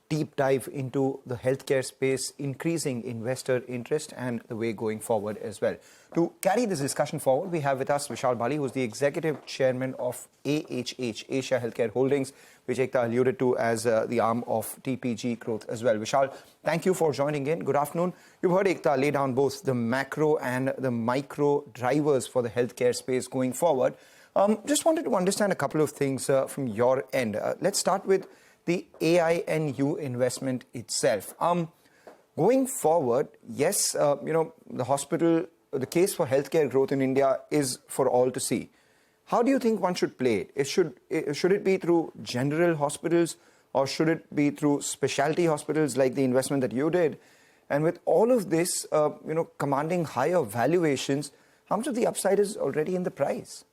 deep dive into the healthcare space, increasing investor interest and the way going forward as well. To carry this discussion forward, we have with us Vishal Bali, who's the Executive Chairman of AHH, Asia Healthcare Holdings, which Ekta alluded to as the arm of TPG Growth as well. Vishal, thank you for joining in. Good afternoon. You've heard Ekta lay down both the macro and the micro drivers for the healthcare space going forward. Just wanted to understand a couple of things from your end. Let's start with the AINU investment itself. Going forward, yes, the case for healthcare growth in India is for all to see. How do you think one should play it? Should it be through general hospitals, or should it be through specialty hospitals like the investment that you did? And with all of this, commanding higher valuations, how much of the upside is already in the price?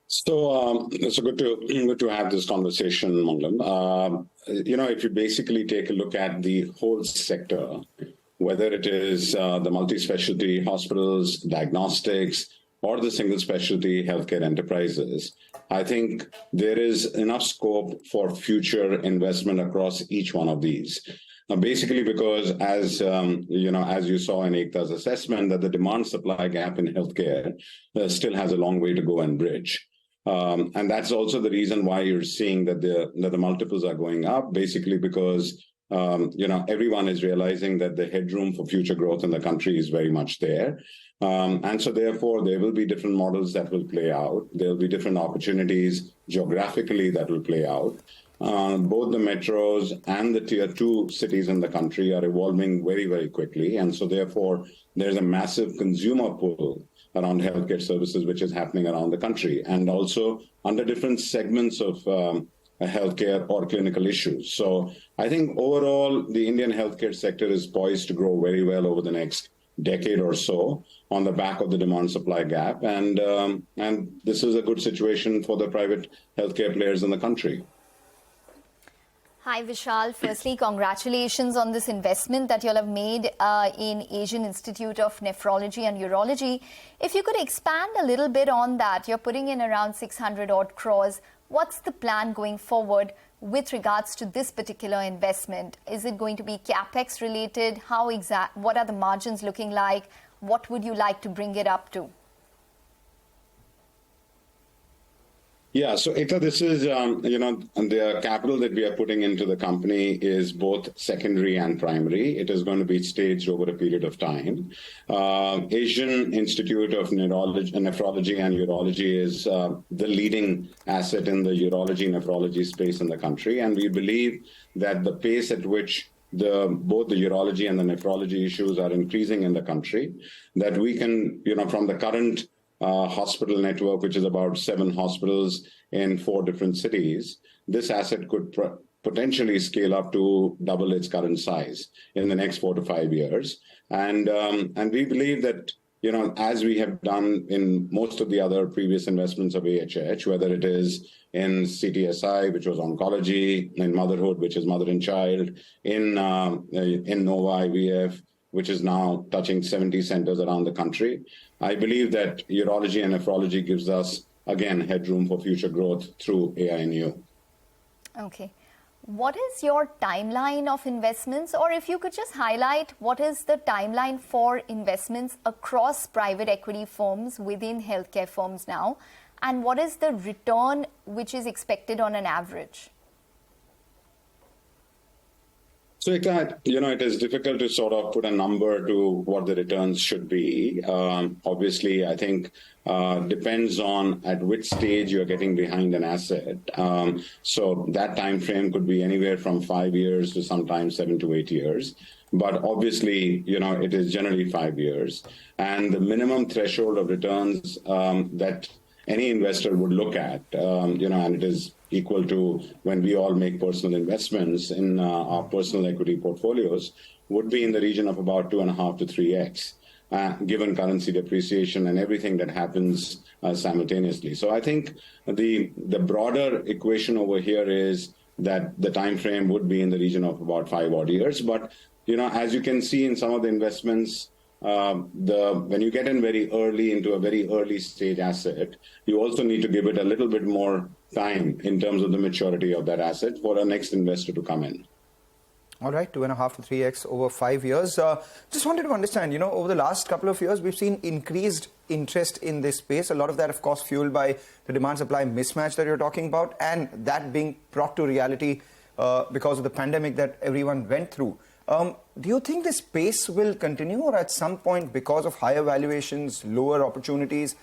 So it's good to have this conversation, Mangalam. If you basically take a look at the whole sector, whether it is the multi-specialty hospitals, diagnostics, or the single specialty healthcare enterprises, I think there is enough scope for future investment across each one of these. Basically, because as you saw in Ekta's assessment, that the demand-supply gap in healthcare still has a long way to go and bridge. And that's also the reason why you're seeing that the multiples are going up, basically because everyone is realizing that the headroom for future growth in the country is very much there. And so therefore, there will be different models that will play out. There will be different opportunities geographically that will play out. Both the metros and the tier 2 cities in the country are evolving very, very quickly. And so therefore, there's a massive consumer pull around healthcare services, which is happening around the country, and also under different segments of healthcare or clinical issues. So I think overall, the Indian healthcare sector is poised to grow very well over the next decade or so on the back of the demand-supply gap. And this is a good situation for the private healthcare players in the country. Hi, Vishal. Firstly, congratulations on this investment that you all have made in Asian Institute of Nephrology and Urology. If you could expand a little bit on that, you're putting in around 600 odd crores. What's the plan going forward with regards to this particular investment? Is it going to be capex related? What are the margins looking like? What would you like to bring it up to? Yeah, so Ekta, this is, the capital that we are putting into the company is both secondary and primary. It is going to be staged over a period of time. Asian Institute of Nephrology and Urology is the leading asset in the urology nephrology space in the country. And we believe that the pace at which both the urology and the nephrology issues are increasing in the country, that we can, from the current hospital network, which is about 7 hospitals in 4 different cities, this asset could potentially scale up to double its current size in the next 4 to 5 years. And we believe that, as we have done in most of the other previous investments of AHH, whether it is in CTSI, which was oncology, in motherhood, which is mother and child, in Nova IVF, which is now touching 70 centers around the country. I believe that urology and nephrology gives us, again, headroom for future growth through AINU. Okay. What is your timeline of investments? Or if you could just highlight what is the timeline for investments across private equity firms within healthcare firms now? And what is the return which is expected on an average? So, it is difficult to sort of put a number to what the returns should be. Obviously, I think depends on at which stage you're getting behind an asset. So that time frame could be anywhere from 5 years to sometimes 7 to 8 years. But obviously, it is generally 5 years. And the minimum threshold of returns that any investor would look at, and it is equal to when we all make personal investments in our personal equity portfolios, would be in the region of about 2.5 to 3x, given currency depreciation and everything that happens simultaneously. So I think the broader equation over here is that the time frame would be in the region of about 5 odd years. But as you can see in some of the investments, when you get in very early into a very early stage asset, you also need to give it a little bit more time in terms of the maturity of that asset for a next investor to come in. All right, 2.5 to 3x over 5 years. Just wanted to understand, over the last couple of years, we've seen increased interest in this space. A lot of that, of course, fueled by the demand-supply mismatch that you're talking about, and that being brought to reality because of the pandemic that everyone went through. Do you think this pace will continue, or at some point, because of higher valuations, lower opportunities,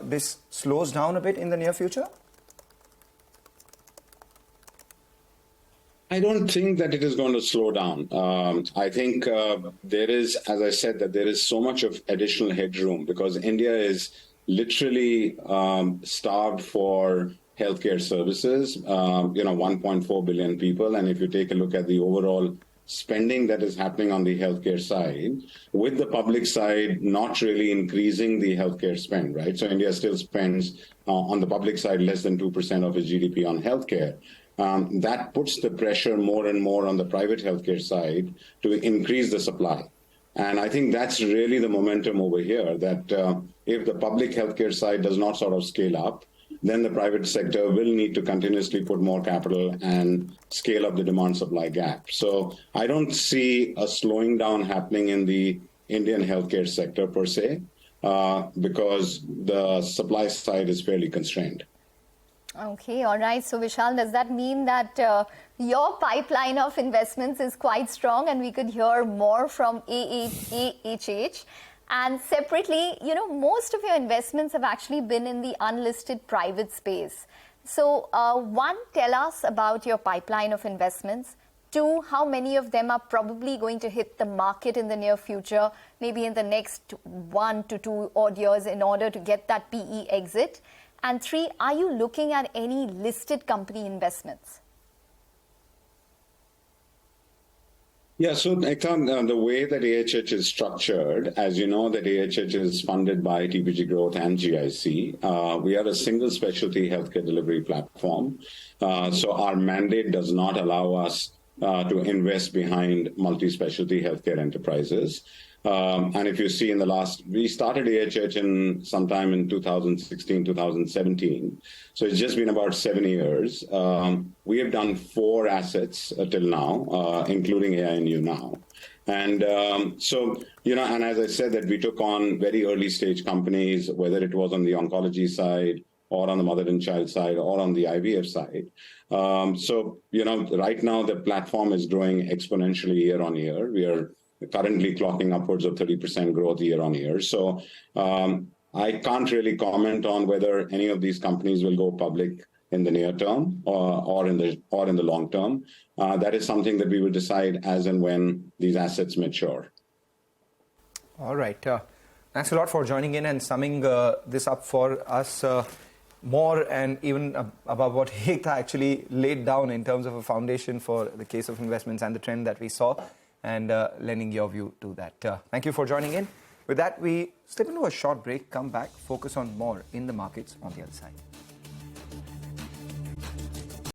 this slows down a bit in the near future? I don't think that it is going to slow down. I think there is, as I said, that there is so much of additional headroom because India is literally starved for healthcare services. 1.4 billion people, and if you take a look at the overall spending that is happening on the healthcare side, with the public side not really increasing the healthcare spend, right? So India still spends on the public side less than 2% of its GDP on healthcare. That puts the pressure more and more on the private healthcare side to increase the supply. And I think that's really the momentum over here, that if the public healthcare side does not sort of scale up, then the private sector will need to continuously put more capital and scale up the demand-supply gap. So I don't see a slowing down happening in the Indian healthcare sector per se, because the supply side is fairly constrained. Okay, all right. So, Vishal, does that mean that your pipeline of investments is quite strong and we could hear more from AHH? And separately, most of your investments have actually been in the unlisted private space. So, one, tell us about your pipeline of investments. Two, how many of them are probably going to hit the market in the near future, maybe in the next 1 to 2 odd years in order to get that PE exit? And three, are you looking at any listed company investments? Yeah, so Ekta, the way that AHH is structured, as you know, that AHH is funded by TPG Growth and GIC. We are a single specialty healthcare delivery platform. So our mandate does not allow us to invest behind multi-specialty healthcare enterprises. And if you see we started AHH sometime in 2016, 2017. So it's just been about 7 years. We have done 4 assets till now, including AINU now. And and as I said, that we took on very early stage companies, whether it was on the oncology side or on the mother and child side or on the IVF side. Right now the platform is growing exponentially year on year. We are currently clocking upwards of 30% growth year on year. So I can't really comment on whether any of these companies will go public in the near term or in the long term. That is something that we will decide as and when these assets mature. All right. Thanks a lot for joining in and summing this up for us more and even above what Ekta actually laid down in terms of a foundation for the case of investments and the trend that we saw, and lending your view to that. Thank you for joining in. With that, we slip into a short break, come back, focus on more in the markets on the other side.